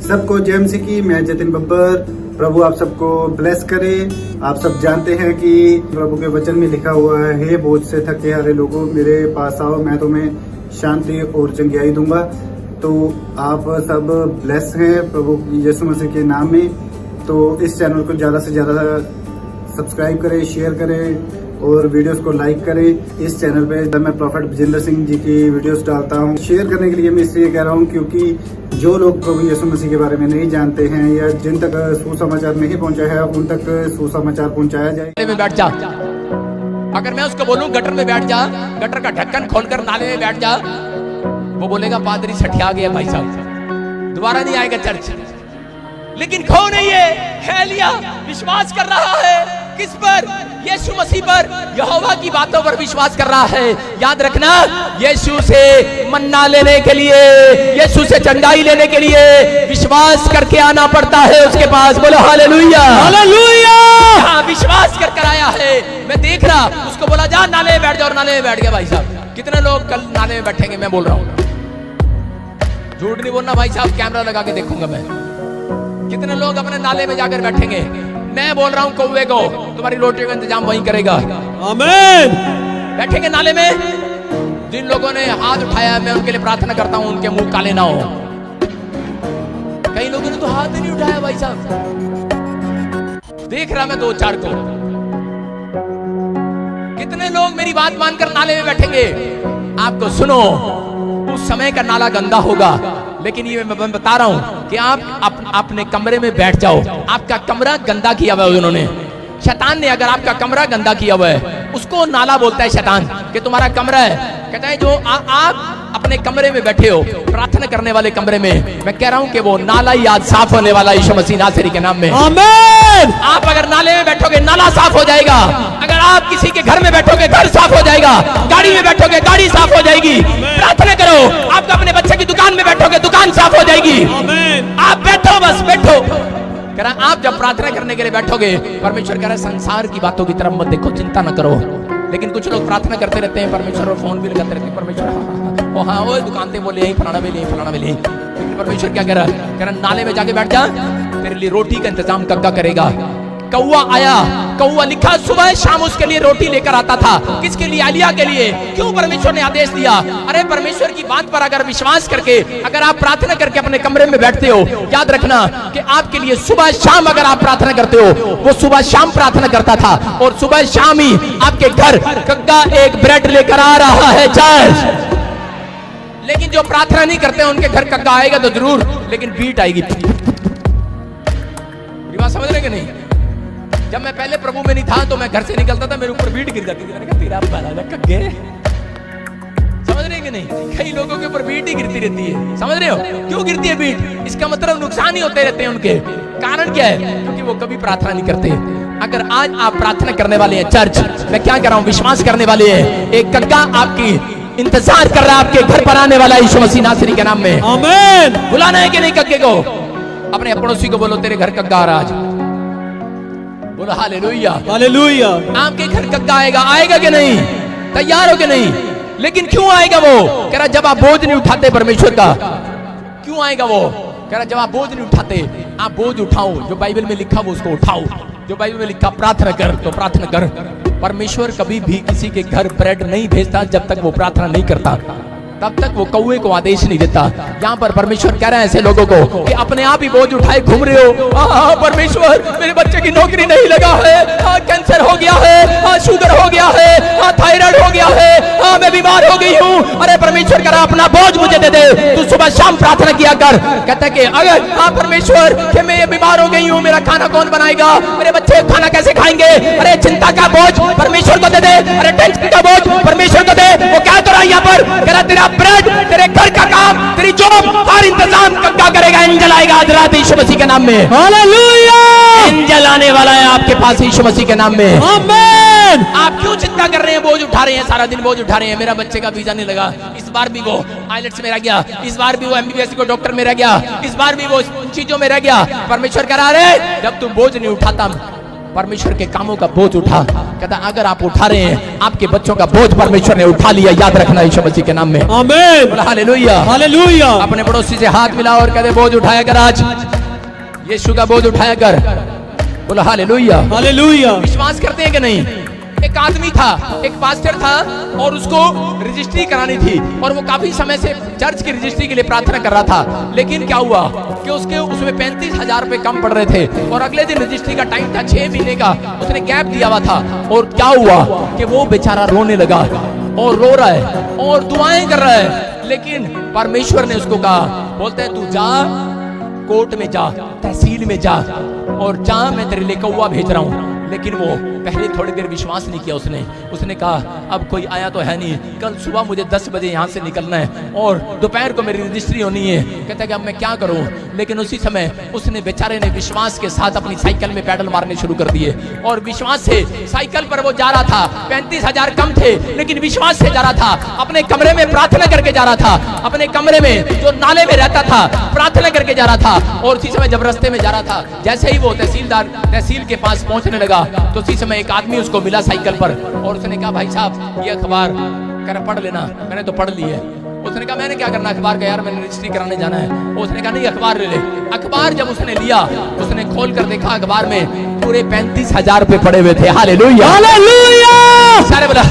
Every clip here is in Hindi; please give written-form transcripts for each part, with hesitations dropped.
सबको जय मसीह की। मैं जतिन बब्बर। प्रभु आप सबको ब्लेस करे। आप सब जानते हैं कि प्रभु के वचन में लिखा हुआ है, हे बोझ से थके हारे लोगों मेरे पास आओ, मैं तुम्हें शांति और चंगियाई दूंगा। तो आप सब ब्लेस हैं प्रभु यीशु मसीह के नाम में। तो इस चैनल को ज़्यादा से ज़्यादा सब्सक्राइब करें, शेयर करें और वीडियोस को लाइक करें। इस चैनल पे जब मैं प्रॉफेट विजेंद्र सिंह जी की वीडियोस डालता हूँ, शेयर करने के लिए मैं इसलिए कह रहा हूँ क्योंकि जो लोग प्रभु यीशु मसीह के बारे में नहीं जानते हैं या जिन तक सुसमाचार नहीं पहुँचा है, उन तक सुसमाचार पहुँचाया जाए। में बैठ जा। अगर मैं उसको बोलूं गटर में बैठ जा, गटर का ढक्कन खोलकर नाले में बैठ जा, वो बोलेगा पादरी सठिया गया भाई साहब, दोबारा नहीं आएगा चर्च। लेकिन कौन है ये? एलिया विश्वास कर रहा है किस पर? यीशु मसीह पर, यहोवा की बातों पर विश्वास कर रहा है। याद रखना, यीशु से मन्ना लेने के लिए, यीशु से चंगाई लेने के लिए विश्वास करके आना पड़ता है उसके पास। बोलो हालेलुया, हालेलुया। हाँ, विश्वास कर आया है। मैं देख रहा, उसको बोला जा नाले में बैठ जाओ, और नाले में बैठ गया। भाई साहब, कितने लोग कल नाले में बैठेंगे? मैं बोल रहा हूँ, झूठ नहीं बोलना भाई साहब, कैमरा लगा के देखूंगा मैं। कितने लोग अपने नाले में जाकर बैठेंगे? मैं बोल रहा हूं कौवे को, तुम्हारी रोटी का इंतजाम वहीं करेगा। आमीन। बैठेंगे नाले में। जिन लोगों ने हाथ उठाया, मैं उनके लिए प्रार्थना करता हूं, उनके मुंह काले ना हो। कई लोगों ने तो हाथ ही नहीं उठाया भाई साहब। देख रहा मैं दो चार को। कितने लोग मेरी बात मानकर नाले में बैठेंगे? आपको सुनो, उस समय का नाला गंदा होगा, लेकिन ये मैं बता रहा हूं कि आप अपने कमरे में बैठ जाओ। आपका कमरा गंदा किया हुआ है उन्होंने, शैतान ने। अगर आपका कमरा गंदा किया हुआ है, उसको नाला बोलता है शैतान कि तुम्हारा कमरा है। कहता है जो आप अपने कमरे में बैठे हो, प्रार्थना करने वाले कमरे में, मैं कह रहा हूं कि वो नाला ही आज साफ होने वाला यीशु मसीह नासरी के नाम में। आमीन। आप अगर नाले में बैठोगे, नाला साफ हो जाएगा। अगर आप किसी के घर में बैठोगे, घर साफ हो जाएगा। गाड़ी में बैठोगे, गाड़ी साफ हो जाएगी। प्रार्थना करो। आप अपने बच्चे की दुकान में बैठोगे, दुकान साफ हो जाएगी। आप बैठो, बस बैठो। कह रहा आप जब प्रार्थना करने के लिए बैठोगे, परमेश्वर कह रहा है संसार की बातों की तरफ मत देखो, चिंता न करो। लेकिन कुछ लोग प्रार्थना करते रहते हैं, परमेश्वर और फोन भी लगाते रहते हैं, परमेश्वर हाँ वो दुकान पे बोले फलाना भी ले, फलाना भी ले। लेकिन परमेश्वर क्या कह रहा है? कह रहा नाले में जाके बैठ जा, तेरे लिए रोटी का इंतजाम कक्का करेगा। कौवा आया, कौवा लिखा सुबह शाम उसके लिए रोटी लेकर आता था। किसके लिए? एलिया के लिए। क्यों परमेश्वर ने आदेश दिया? अरे परमेश्वर की बात पर अगर विश्वास करके, अगर आप प्रार्थना करके अपने कमरे में बैठते हो, याद रखना कि आपके लिए सुबह शाम अगर आप प्रार्थना करते हो, वो सुबह शाम प्रार्थना करता था, और सुबह शाम ही आपके घर कक्का एक ब्रेड लेकर आ रहा है चर्च। लेकिन जो प्रार्थना नहीं करते उनके घर कक्का आएगा तो जरूर, लेकिन बीट आएगी। बात समझ रहे कि नहीं? जब मैं पहले प्रभु में नहीं था तो मैं घर से निकलता था, मेरे ऊपर बीट गिर जाती थी। मैंने कहा तेरा भला कग्गे। समझ रहे कि नहीं? कई लोगों के ऊपर बीट ही गिरती रहती है। समझ रहे हो क्यों गिरती है बीट? इसका मतलब नुकसान ही होते रहते हैं उनके। कारण क्या है? क्योंकि वो कभी प्रार्थना नहीं करते। अगर आज आप प्रार्थना करने वाले हैं, चर्च मैं क्या कर रहा हूं, विश्वास करने वाले हैं, एक कग्गा आपकी इंतजार कर रहा है, आपके घर पर आने वाला है यीशु मसीह नासरी के नाम में। आमीन। बुलाना है कि नहीं कग्गे को? अपने पड़ोसी को बोलो तेरे घर कग्गा आ रहा आज। बोलो हालेलुया, हालेलुया। आपके घर कग्गा आएगा, आएगा कि नहीं? तैयार हो कि नहीं? लेकिन क्यों आएगा वो? कह रहा जब आप बोझ नहीं उठाते परमेश्वर का। क्यों आएगा वो? कह रहा जब आप बोझ नहीं उठाते, आप बोझ उठाओ। जो बाइबल में लिखा वो उसको उठाओ। जो बाइबल में लिखा प्रार्थना कर तो प्रार्थना कर। परमेश्वर कभी भी किसी के घर ब्रेड नहीं भेजता जब तक वो प्रार्थना नहीं करता, तब तक वो कौवे को आदेश नहीं देता। यहाँ पर परमेश्वर कह रहे हैं ऐसे लोगों को कि अपने आप ही बोझ उठाए घूम रहे हो। परमेश्वर मेरे बच्चे की नौकरी नहीं लगा है, कैंसर हो गया है, शुगर हो गया है, थायराइड हो गया है, मैं बीमार हो गई हूँ। अरे परमेश्वर कह रहा अपना बोझ मुझे दे दे, तू सुबह शाम प्रार्थना किया कर। कहता कि अगर परमेश्वर कि मैं ये बीमार हो गई हूँ, मेरा खाना कौन बनाएगा, मेरे बच्चे खाना कैसे खाएंगे? अरे चिंता का बोझ परमेश्वर को दे दे, अरे टेंशन का बोझ परमेश्वर को दे। वो क्या कर रहा है यहाँ पर? कह रहा तेरा ब्रेड, तेरे घर का काम, तेरी जॉब, हर इंतजाम कक्का करेगा। एंजल आएगा आज रात यीशु मसीह के नाम में। हालेलुया। एंजल आने वाला है आपके पास यीशु मसीह के नाम में। आमीन। आप क्यों चिंता कर रहे हैं? बोझ उठा रहे हैं, सारा दिन बोझ उठा रहे हैं। मेरा बच्चे का वीजा नहीं लगा, इस बार भी वो आइलेट्स में रह गया, इस बार भी वो एमबीबीएस को डॉक्टर में रह गया, इस बार भी वो चीजों में रह गया। परमेश्वर कह रहा है जब तू बोझ नहीं उठाता, परमेश्वर के कामों का बोझ उठा। कहता अगर आप उठा रहे हैं, आपके बच्चों का बोझ परमेश्वर ने उठा लिया, याद रखना यीशु मसीह के नाम में। आमीन, हालेलुया, हालेलुया। अपने पड़ोसी से हाथ मिलाओ और कहते बोझ उठाया कर, आज यीशु का बोझ उठाया कर। बोला हालेलुया, हालेलुया। विश्वास करते हैं कि नहीं? एक आदमी था, एक पास्टर था और उसको रजिस्ट्री करानी थी और वो काफी समय से चर्च की रजिस्ट्री के लिए प्रार्थना कर रहा था। लेकिन क्या हुआ कि उसमें 35,000 रुपए कम पड़ रहे थे और अगले दिन रजिस्ट्री का टाइम था, 6 महीने का उसने गैप दिया हुआ था। और क्या हुआ कि वो बेचारा रोने लगा और रो रहा है और दुआएं कर रहा है। लेकिन परमेश्वर ने उसको कहा, बोलते हैं तू जा, कोर्ट में जा, तहसील में जा और जा, मैं तेरे लिए कौवा भेज रहा हूं। लेकिन वो पहले थोड़ी देर विश्वास नहीं किया। उसने कहा अब कोई आया तो है नहीं, कल सुबह मुझे 10 बजे यहाँ से निकलना है और दोपहर को मेरी रजिस्ट्री होनी है। कहता है कि अब मैं क्या करूँ। लेकिन उसी समय उसने बेचारे ने विश्वास के साथ अपनी साइकिल में पैडल मारने शुरू कर दिए और विश्वास से साइकिल पर वो जा रहा था। 35,000 कम थे लेकिन विश्वास से जा रहा था। अपने कमरे में प्रार्थना करके जा रहा था, अपने कमरे में जो नाले में रहता था प्रार्थना करके जा रहा था। और उसी समय जब रास्ते में जा रहा था, जैसे ही वो तहसील के पास पहुंचने लगा तो उसी समय एक आदमी उसको मिला साइकिल पर और उसने कहा भाई साहब ये अखबार कर पढ़ लेना। मैंने तो पढ़ ली है। उसने कहा मैंने क्या करना अखबार का, यार मैंने रजिस्ट्री कराने जाना है। उसने कहा नहीं अखबार ले ले। अखबार जब उसने लिया, उसने खोल कर देखा, अखबार में पूरे 35,000 रुपए पड़े हुए थे। Hallelujah, hallelujah. सारे बोला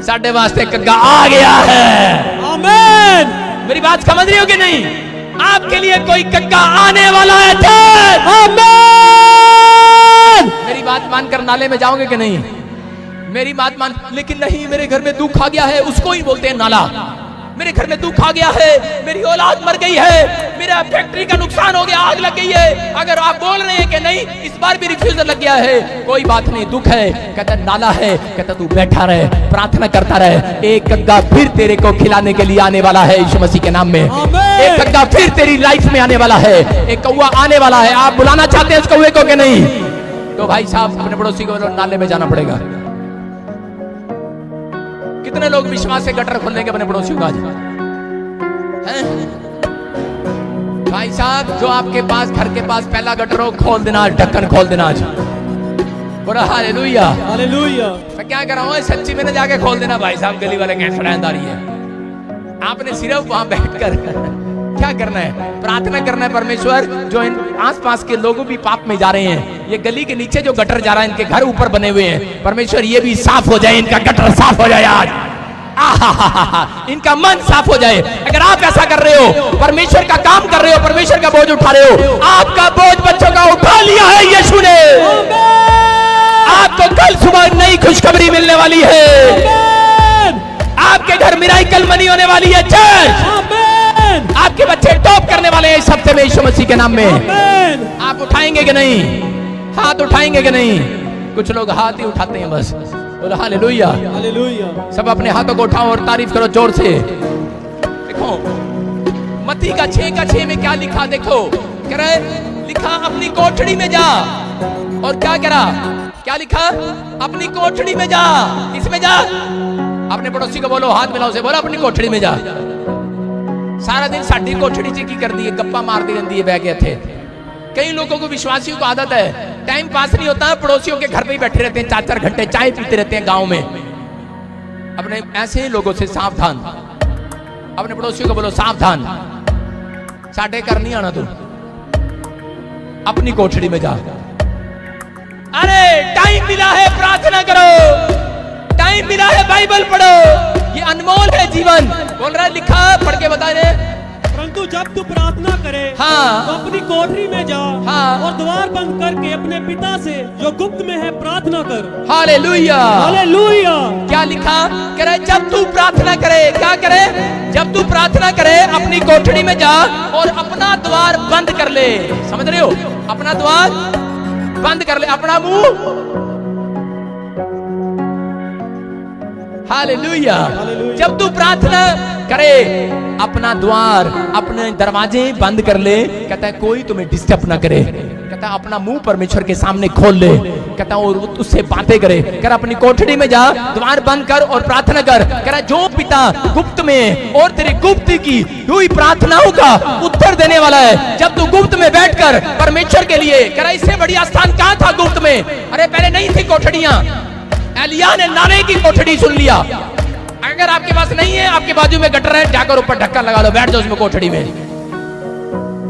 साढ़े वास्ते कग्गा आ गया है। आमीन। मेरी बात समझ रही हो कि नहीं? आपके लिए कोई कग्गा आने वाला है। मेरी बात मानकर नाले में जाओगे कि नहीं? मेरी बात मान। लेकिन नहीं, मेरे घर में दुख आ गया है, उसको ही बोलते हैं नाला। मेरे घर में दुख आ गया है, मेरी औलाद मर गई है, मेरा फैक्ट्री का नुकसान हो गया, आग लग गई है। अगर आप बोल रहे हैं कि नहीं इस बार भी रिफ्यूजल लग गया है, कोई बात नहीं, दुख है। कहता नाला है, कहता तू बैठा रहे, प्रार्थना करता रहे, एक कग्गा फिर तेरे को खिलाने के लिए आने वाला है यीशु मसीह के नाम में। एक कग्गा फिर तेरी लाइफ में आने वाला है, एक कौवा आने वाला है। आप बुलाना चाहते हैं उस कौवे को कि नहीं? तो भाई साहब अपने पड़ोसी को नाले में जाना पड़ेगा। कितने लोग विश्वास से गटर खोल लेंगे अपने पड़ोसियों का आज? हैं? भाई साहब जो आपके पास घर के पास पहला गटर हो, खोल देना, ढक्कन खोल देना आज। बोला हालेलुया, हालेलुया। मैं क्या कर रहा हूँ सच्ची मैंने जाके खोल देना। भाई साहब गली वाले कैसे रहनदारी है। आपने सिर्फ वहां बैठकर क्या करना है? प्रार्थना करना है परमेश्वर जो इन आसपास के लोगों भी पाप में जा रहे हैं, ये गली के नीचे जो गटर जा रहा है, इनके घर ऊपर बने हुए हैं, परमेश्वर ये भी साफ हो जाए, इनका गटर साफ हो जाए आज। इनका मन साफ हो जाए। अगर आप ऐसा कर रहे हो, परमेश्वर का काम कर रहे हो, परमेश्वर का बोझ उठा रहे हो, आपका बोझ बच्चों का उठा लिया है यीशु ने। आपको कल सुबह नई खुशखबरी मिलने वाली है। आपके घर मिराकल मनी होने वाली है। चर्च आपके बच्चे टॉप करने वाले हैं इस हफ्ते में यीशु मसीह के नाम में। आप उठाएंगे कि नहीं? हाथ उठाएंगे कि नहीं? कुछ लोग हाथ ही उठाते हैं बस। बोलो हालेलुया, हालेलुया। सब अपने हाथों को उठाओ और तारीफ करो जोर से। देखो मत्ती का 6:6 में क्या लिखा, देखो कह रहा है, लिखा अपनी कोठड़ी में जा। और क्या करा, क्या लिखा? अपनी कोठड़ी में जा। किसमें जा? अपने पड़ोसी को बोलो, हाथ मिलाओ से बोलो अपनी कोठड़ी में जा। सारा दिन साड़ी कोठड़ी ची की कर दी है, गप्पा मारती रहती है बैग थे। कई लोगों को विश्वासियों को आदत है, टाइम पास नहीं होता, पड़ोसियों के घर पे ही बैठे रहते हैं, 4-4 घंटे चाय पीते रहते हैं गांव में। अपने ऐसे लोगों से सावधान। अपने पड़ोसियों को बोलो सावधान, साढ़े घर नहीं आना तू, अपनी कोठड़ी में जा। अरे टाइम मिला है, प्रार्थना करो, टाइम मिला है, बाइबल पढ़ो, ये अनमोल है जीवन। बोल रहा है, लिखा पढ़ के बता रहे। परंतु जब तू प्रार्थना करे, हाँ, तो अपनी कोठरी में जा, हाँ, और द्वार बंद करके अपने पिता से जो गुप्त में है प्रार्थना कर। Hallelujah, hallelujah. क्या लिखा? कह रहे जब तू प्रार्थना करे, क्या करे? जब तू प्रार्थना करे अपनी कोठड़ी में जा और अपना द्वार बंद कर ले। समझ रहे हो? अपना द्वार बंद कर ले, अपना मुंह। हालेलुया। जब तू प्रार्थना करे अपना द्वार, अपने दरवाजे बंद कर ले। कहता है कोई तुम्हें डिस्टर्ब ना करे। कहता है अपना मुंह परमेश्वर के सामने खोल ले। कहता और उससे बातें करे। कह रहा अपनी कोठड़ी में जा, द्वार बंद कर और प्रार्थना कर। कह रहा जो पिता गुप्त में और तेरी गुप्त की हुई प्रार्थनाओं का उत्तर देने वाला है, जब तू गुप्त में बैठकर परमेश्वर के लिए, कह रहा इससे बढ़िया स्थान कहां था गुप्त में। अरे पहले नहीं थी कोठड़ियां, एलिया ने नाले की कोठड़ी सुन लिया। अगर आपके पास नहीं है, आपके बाजू में गटर है, जाकर ऊपर ढक्कन लगा लो, बैठ जाओ उसमें कोठड़ी में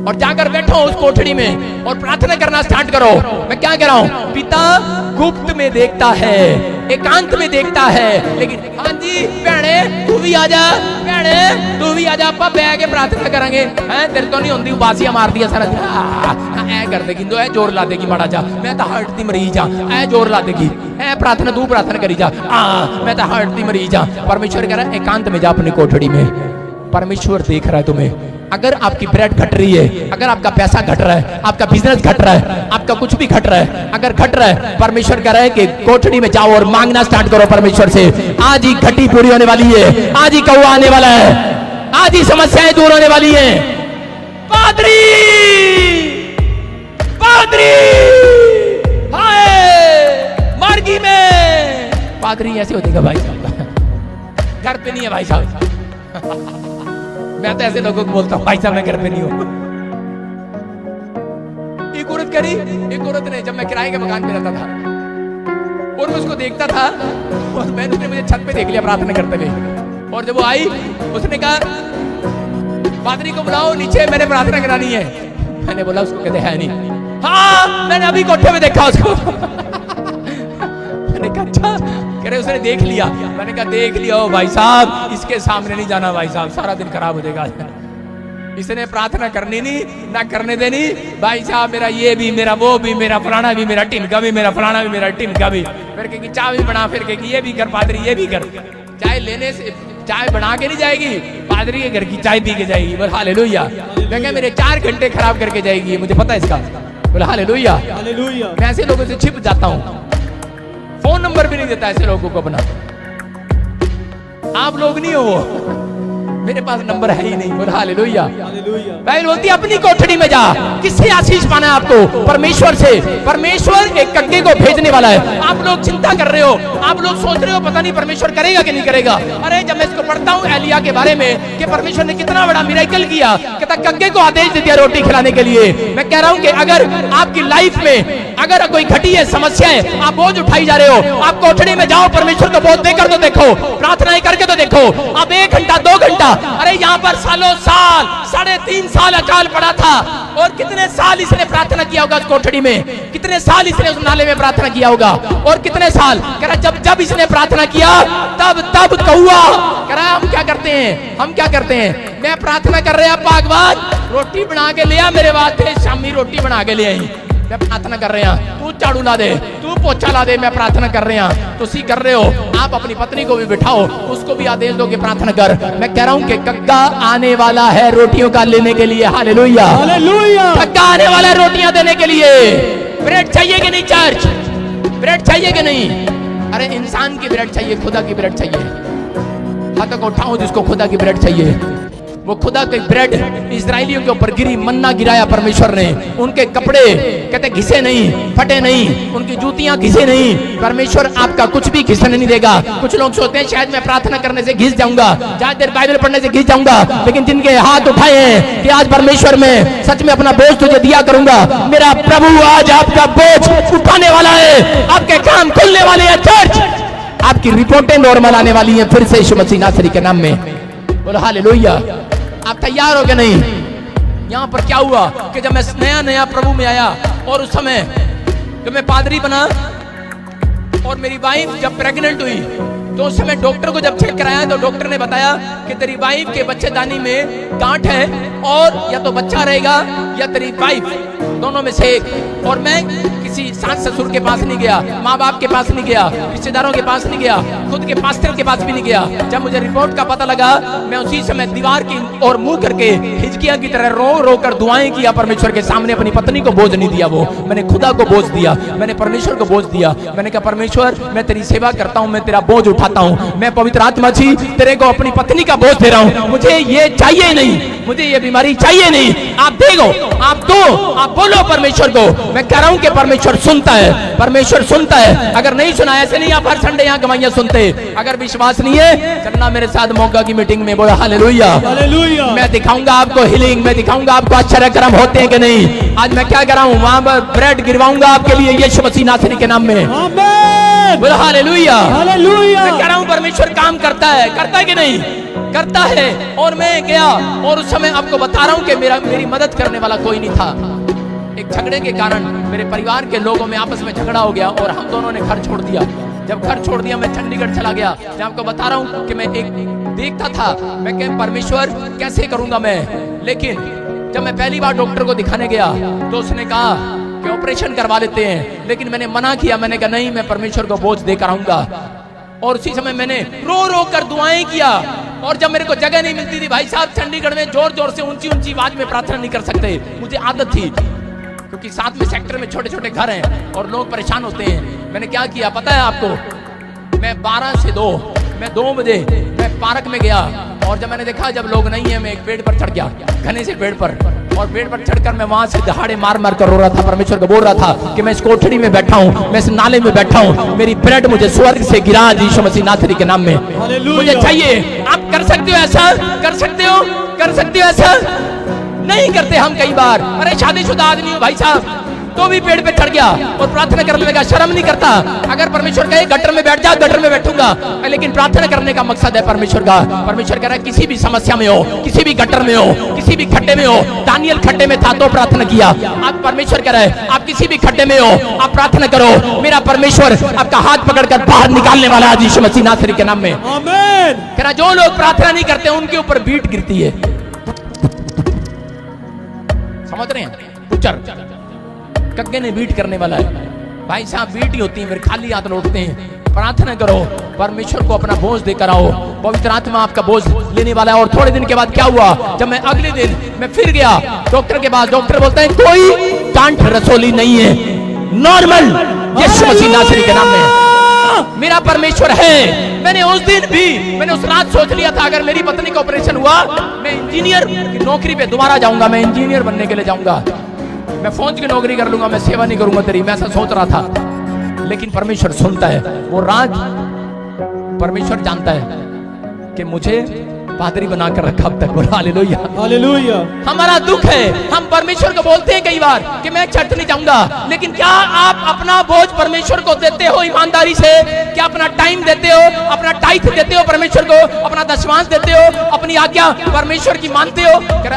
और जाकर बैठो उस कोठड़ी में और प्रार्थना करना स्टार्ट करो। मैं क्या कह रहा हूं, पिता गुप्त में देखता है, एकांत में देखता है। लेकिन हाँ जी भैणे तू भी आजा, भैणे तू भी आजा, आप बह के प्रार्थना करेंगे। हैं तेरे तो नहीं होती, बासियां मार दिया सारा ऐ कर देगी, दो ऐ जोर ला देगी माड़ा जा, मैं तो हार्ट दी मरीज हाँ, ऐ जोर ला देगी, ऐ प्रार्थना तू प्रार्थना करी जा, मैं तो हार्ट दी मरीज हाँ। परमेश्वर कह रहा है एकांत में जा अपनी कोठड़ी में, परमेश्वर देख रहा है तुम्हें। अगर आपकी ब्रेड घट रही है, अगर आपका पैसा घट रहा है, आपका बिजनेस घट रहा है, आपका कुछ भी घट रहा है, अगर घट रहा है, परमेश्वर कह रहा है कि कोठड़ी में जाओ और मांगना स्टार्ट करो परमेश्वर से। आज ही घटी पूरी होने वाली है, आज ही कौवा आने वाला है, आज ही समस्याएं दूर होने वाली हैं। पादरी पादरी हाय मार्गी में पादरी ऐसे होती है भाई साहब, घर पे नहीं है भाई साहब। मैं तो ऐसे लोगों को बोलता हूँ भाई साहब मैं घर पे नहीं हूँ। एक औरत करी, एक औरत ने, जब मैं किराए के मकान में रहता था और मैं उसको देखता था और मैंने उसने मुझे छत पे देख लिया प्रार्थना करते हुए, और जब वो आई उसने कहा पादरी को बुलाओ नीचे, मैंने प्रार्थना करानी है। मैंने बोला उसको कहते है नहीं, हाँ मैंने अभी कोठे में देखा उसको। मैंने कहा अच्छा, कह रहे उसने देख लिया। मैंने कहा देख लिया ओ भाई साहब, इसके सामने नहीं जाना भाई साहब, सारा दिन खराब हो जाएगा। इसने प्रार्थना करनी नहीं ना करने देनी भाई साहब, मेरा ये भी, मेरा वो भी, मेरा फलाना भी, मेरा टिमका भी, मेरा फलाना भी, मेरा टिमका भी। फिर कहेगी चाय भी बना, फिर कहेगी ये भी कर पादरी, ये भी कर। चाय लेने से चाय बना के नहीं जाएगी, पादरी के घर की चाय पी के जाएगी। बोल हालेलुया। मैं कहा मेरे 4 घंटे खराब करके जाएगी, मुझे पता है इसका। बोल हालेलुया। मैं ऐसे लोगों से छिप जाता हूँ, फोन नंबर भी नहीं देता ऐसे लोगों को अपना। आप लोग नहीं हो वो, मेरे पास नंबर है ही नहीं। बोल हालेलुया। बाइबल बोलती है अपनी कोठड़ी में जा। किससे आशीष पाना है आपको? परमेश्वर से। परमेश्वर एक कग्गे को भेजने वाला है। आप लोग चिंता कर रहे हो, आप लोग सोच रहे हो पता नहीं परमेश्वर करेगा कि नहीं करेगा। अरे जब मैं इसको पढ़ता हूँ एलिया के बारे में कि परमेश्वर ने कितना बड़ा मिरेकल किया, कहता कग्गे को आदेश दे दिया रोटी खिलाने के लिए। मैं कह रहा हूँ कि अगर आपकी लाइफ में अगर कोई घटी है समस्याएं, आप बोझ उठाई जा रहे हो, आप कोठड़ी में जाओ, परमेश्वर को बोझ देकर तो देखो, प्रार्थनाएं करके तो देखो। अब 1 घंटा 2 घंटा, अरे यहाँ पर सालों साल 3.5 साल अकाल पड़ा था, और कितने साल इसने प्रार्थना किया होगा उस कोठड़ी में, कितने साल इसने उस नाले में प्रार्थना किया होगा, और कितने साल। कह रहा जब इसने प्रार्थना किया तब कौआ। कह रहा हम क्या करते हैं, हम क्या करते हैं, मैं प्रार्थना कर रहे बागवान रोटी बना के लिया मेरे वास्ते, शामी रोटी बना के ले आई, मैं प्रार्थना कर रहे हैं, तू झाड़ू ला दे, तू पोछा ला दे, मैं प्रार्थना कर रहे हैं, तो सी कर रहे हो। आप अपनी पत्नी को भी बिठाओ, उसको भी आदेश दो कि प्रार्थना कर। मैं कह रहा हूं कि कग्गा आने वाला है रोटियों का लेने के लिए। Hallelujah, hallelujah. कग्गा आने वाला है रोटियां देने के लिए। ब्रेड चाहिए कि नहीं चर्च? ब्रेड चाहिए कि नहीं? अरे इंसान की ब्रेड चाहिए, खुदा की ब्रेड चाहिए। हाथों को उठाओ जिसको खुदा की ब्रेड चाहिए। वो खुदा की ब्रेड इजराइलियों के ऊपर गिरी, मन्ना गिराया परमेश्वर ने। उनके कपड़े कहते घिसे नहीं, फटे नहीं, उनकी जूतियां घिसे नहीं। परमेश्वर आपका कुछ भी घिसने नहीं देगा। कुछ लोग सोचते हैं शायद मैं प्रार्थना करने से घिस जाऊंगा, ज्यादा देर बाइबल पढ़ने से घिस जाऊंगा, लेकिन जिनके हाथ उठाए हैं कि आज परमेश्वर में सच में अपना बोझ तुझे दिया करूंगा, मेरा प्रभु आज आपका बोझ उठाने वाला है, आपके काम खुलने वाले हैं। चर्च आपकी रिपोर्टें नॉर्मल आने वाली हैं फिर से यीशु मसीह नासरी के नाम में। बोलो हालेलुया। आप तैयार हो गए नहीं? यहाँ पर क्या हुआ कि जब मैं नया प्रभु में आया, और उस समय जब मैं पादरी बना और मेरी वाइफ जब प्रेग्नेंट हुई, तो उस समय डॉक्टर को जब चेक कराया तो डॉक्टर ने बताया कि तेरी वाइफ के बच्चेदानी में गांठ है, और या तो बच्चा रहेगा या तेरी वाइफ, दोनों में से एक। और मैं किसी सास ससुर के पास नहीं गया, माँ बाप के पास नहीं गया, रिश्तेदारों के पास नहीं गया, खुद के पास्टर के पास भी नहीं गया। जब मुझे रिपोर्ट का पता लगा, मैं उसी समय दीवार की ओर मुंह करके हिजकिया की तरह रो कर दुआएं किया परमेश्वर के सामने। अपनी पत्नी को बोझ नहीं दिया, वो मैंने खुदा को बोझ दिया, मैंने परमेश्वर को बोझ दिया। मैंने कहा परमेश्वर मैं तेरी सेवा करता हूँ, मैं तेरा बोझ उठाता हूँ, मैं पवित्र आत्मा जी तेरे को अपनी पत्नी का बोझ दे रहा हूँ, मुझे ये चाहिए नहीं, मुझे ये बीमारी चाहिए नहीं, आप देखो, आप दो, आप बोलो परमेश्वर को। मैं कह रहा हूँ कि परमेश्वर परमेश्वर सुनता है, परमेश्वर सुनता है। अगर नहीं सुना, ऐसे नहीं आप हर संडे यहाँ गवाहियां सुनते। अगर विश्वास नहीं है, चलना मेरे साथ मौका की मीटिंग में, बोला हालेलुया। हालेलुया। मैं दिखाऊंगा आपको हीलिंग, मैं दिखाऊंगा आपको आश्चर्य कर्म होते हैं कि नहीं। आज मैं क्या कर रहा हूँ, वहां पर ब्रेड गिरवाऊंगा आपके लिए यीशु मसीह नासरी के नाम में, आमीन। बोला हालेलुया। हालेलुया। मैं कह रहा हूँ परमेश्वर काम करता है कि नहीं, करता है। और मैं गया और उस समय आपको बता रहा हूँ कि मेरी मदद करने वाला कोई नहीं था। एक झगड़े के कारण मेरे परिवार के लोगों में आपस में झगड़ा हो गया और हम दोनों ने घर छोड़ दिया। जब घर छोड़ दिया, मैं चंडीगढ़ चला गया। मैं आपको बता रहा हूँ कि मैं एक देखता था, मैं कह परमेश्वर कैसे करूंगा मैं। लेकिन जब मैं पहली बार डॉक्टर को दिखाने गया तो उसने कहा कि ऑपरेशन करवा लेते हैं, लेकिन मैंने मना किया। मैंने कहा नहीं, मैं परमेश्वर को बोझ देकर आऊंगा। और उसी समय मैंने रो रो कर दुआएं किया। और जब मेरे को जगह नहीं मिलती थी, भाई साहब चंडीगढ़ में जोर जोर से ऊंची ऊंची आवाज में प्रार्थना नहीं कर सकते, मुझे आदत थी, क्योंकि साथ में सेक्टर में छोटे छोटे घर हैं और लोग परेशान होते हैं। मैंने क्या किया पता है आपको, मैं 12 से 2, मैं 2 बजे मैं पार्क में गया। और जब मैंने देखा जब लोग नहीं है, मैं एक पेड़ पर चढ़ गया, घने से पेड़ पर। और पेड़ पर चढ़कर मैं वहां से दहाड़े मार मार कर रो रहा था, परमेश्वर को बोल रहा था कि मैं इस कोठड़ी में बैठा हूँ, मैं इस नाले में बैठा हूँ, मेरी ब्रेड मुझे स्वर्ग से गिरा यीशु मसीह नासरी के नाम में, मुझे चाहिए। आप कर सकते हो ऐसा, कर सकते हो, कर सकते हो ऐसा। नहीं करते हम कई बार। अरे शादीशुदा आदमी हो भाई साहब, तो भी पेड़ पे चढ़ गया और प्रार्थना करने लगा, शर्म नहीं करता। अगर परमेश्वर कहे गटर में बैठ जा, गटर में बैठूंगा, लेकिन प्रार्थना करने का मकसद है परमेश्वर का। परमेश्वर कह रहा है किसी भी समस्या में हो, किसी भी गटर में हो, किसी भी खड्डे में हो। दानियल खड्डे में था तो प्रार्थना किया। आप परमेश्वर कह रहे हैं आप किसी भी खड्डे में हो, आप प्रार्थना करो, मेरा परमेश्वर आपका हाथ पकड़कर बाहर निकालने वाला है यीशु मसीह नासरी के नाम में, आमीन। कह रहा जो लोग प्रार्थना नहीं करते उनके ऊपर बीट गिरती है। समझ रहे हैं, उच्चर कग्गे ने बीट करने वाला है। भाई साहब बीट ही होती है, फिर खाली हाथ लौटते हैं। प्रार्थना करो, परमेश्वर को अपना बोझ देकर आओ, पवित्र आत्मा आपका बोझ लेने वाला है। और थोड़े दिन के बाद क्या हुआ, जब मैं अगले दिन मैं फिर गया डॉक्टर के पास, डॉक्टर बोलते हैं कोई गांठ रसोली नहीं है, नॉर्मल, यीशु मसीह नासरी के नाम में मेरा परमेश्वर है। मैंने उस दिन भी, मैंने उस रात सोच लिया था अगर मेरी पत्नी का ऑपरेशन हुआ, मैं इंजीनियर की नौकरी पे दोबारा जाऊंगा, मैं इंजीनियर बनने के लिए जाऊंगा, मैं फौज की नौकरी कर लूंगा, मैं सेवा नहीं करूंगा तेरी, मैं ऐसा सोच रहा था। लेकिन परमेश्वर सुनता है। वो रात परमेश्वर जानता है कि मुझे पादरी बनाकर रखा अब तक, बोला हालेलुया। हालेलुया। हमारा दुख है, हम परमेश्वर को बोलते हैं कई बार कि मैं चर्च नहीं जाऊंगा, लेकिन क्या आप अपना बोझ परमेश्वर को देते हो ईमानदारी से? क्या अपना टाइम देते हो, अपना टाइथ देते हो परमेश्वर को, अपना दशमांश देते हो, अपनी आज्ञा परमेश्वर की मानते हो?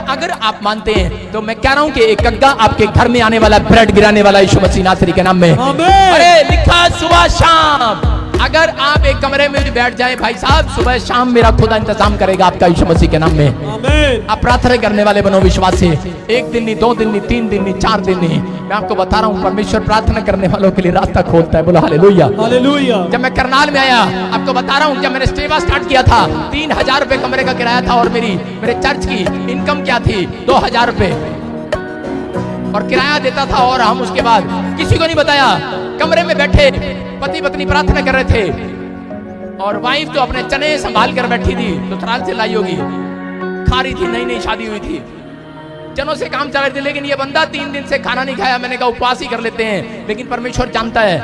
अगर आप मानते हैं तो मैं कह रहा हूं कि एक कग्गा आपके घर में आने वाला, ब्रेड गिराने वाला यीशु मसीह नासरी के नाम में। अरे लिखा सुबह शाम, अगर आप एक कमरे में बैठ जाए भाई साहब, सुबह शाम मेरा खुदा इंतजाम करेगा आपका यीशु मसीह के नाम में। आमीन। आप प्रार्थना करने वाले बनो विश्वास से। 1 दिन नहीं, 2 दिन नहीं, 3 दिन नहीं, 4 दिन नहीं, मैं आपको बता रहा हूँ परमेश्वर प्रार्थना करने वालों के लिए रास्ता खोलता है, बोलो हालेलुया। हालेलुया। जब मैं करनाल में आया, आपको बता रहा हूँ जब मैंने सेवा स्टार्ट किया था, 3000 रुपए कमरे का किराया था और मेरे चर्च की इनकम क्या थी, 2000 रुपए और किराया देता था। और हम उसके बाद किसी को नहीं बताया, कमरे में बैठे पति पत्नी प्रार्थना कर रहे थे और वाइफ तो अपने चने संभाल कर बैठी थी, ससुराल से लाई होगी, खा रही थी, नई नई शादी हुई थी, जनों से काम चल रहे थे। लेकिन ये बंदा 3 दिन से खाना नहीं खाया। मैंने कहा उपवास ही कर लेते हैं, लेकिन परमेश्वर जानता है।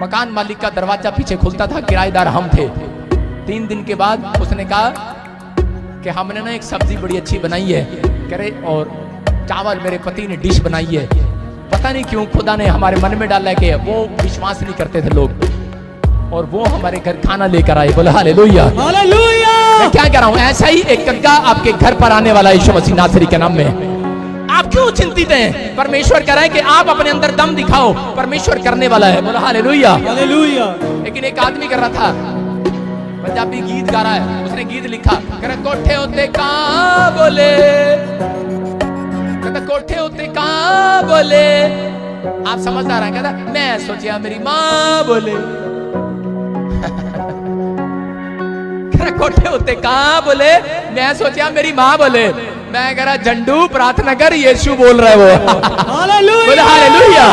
मकान मालिक का दरवाजा पीछे खुलता था, किराएदार हम थे। 3 दिन के बाद उसने कहा कि हमने ना एक सब्जी बड़ी अच्छी बनाई है, कह रहे, और चावल मेरे पति ने डिश बनाई है। पता नहीं क्यों खुदा ने हमारे मन में डाला कि वो विश्वास नहीं करते थे लोग, और वो हमारे घर खाना लेकर आए, बोला हालेलुया। हालेलुया। मैं क्या कह रहा हूं, ऐसा ही एक कग्गा आपके घर पर आने वाला यीशु मसीह नासरी के नाम में। आप क्यों चिंतित हैं? परमेश्वर कह रहा है कि आप अपने अंदर दम दिखाओ, परमेश्वर करने वाला है, बोला हालेलुया। हालेलुया। लेकिन एक आदमी कर रहा था, पंजाबी गीत गा रहा है, उसने गीत लिखा, कह रहा कोठे होते कहां बोले, कहता कोठे होते कहां बोले। आप समझदार हैं, कहता मैं सोचिया मेरी माँ बोले। कोठे होते कहां बोले, मैं सोचा मेरी माँ बोले। मैं कह रहा झंडू प्रार्थना कर, यीशु बोल रहा है वो। हालेलुया। बोले हालेलुया।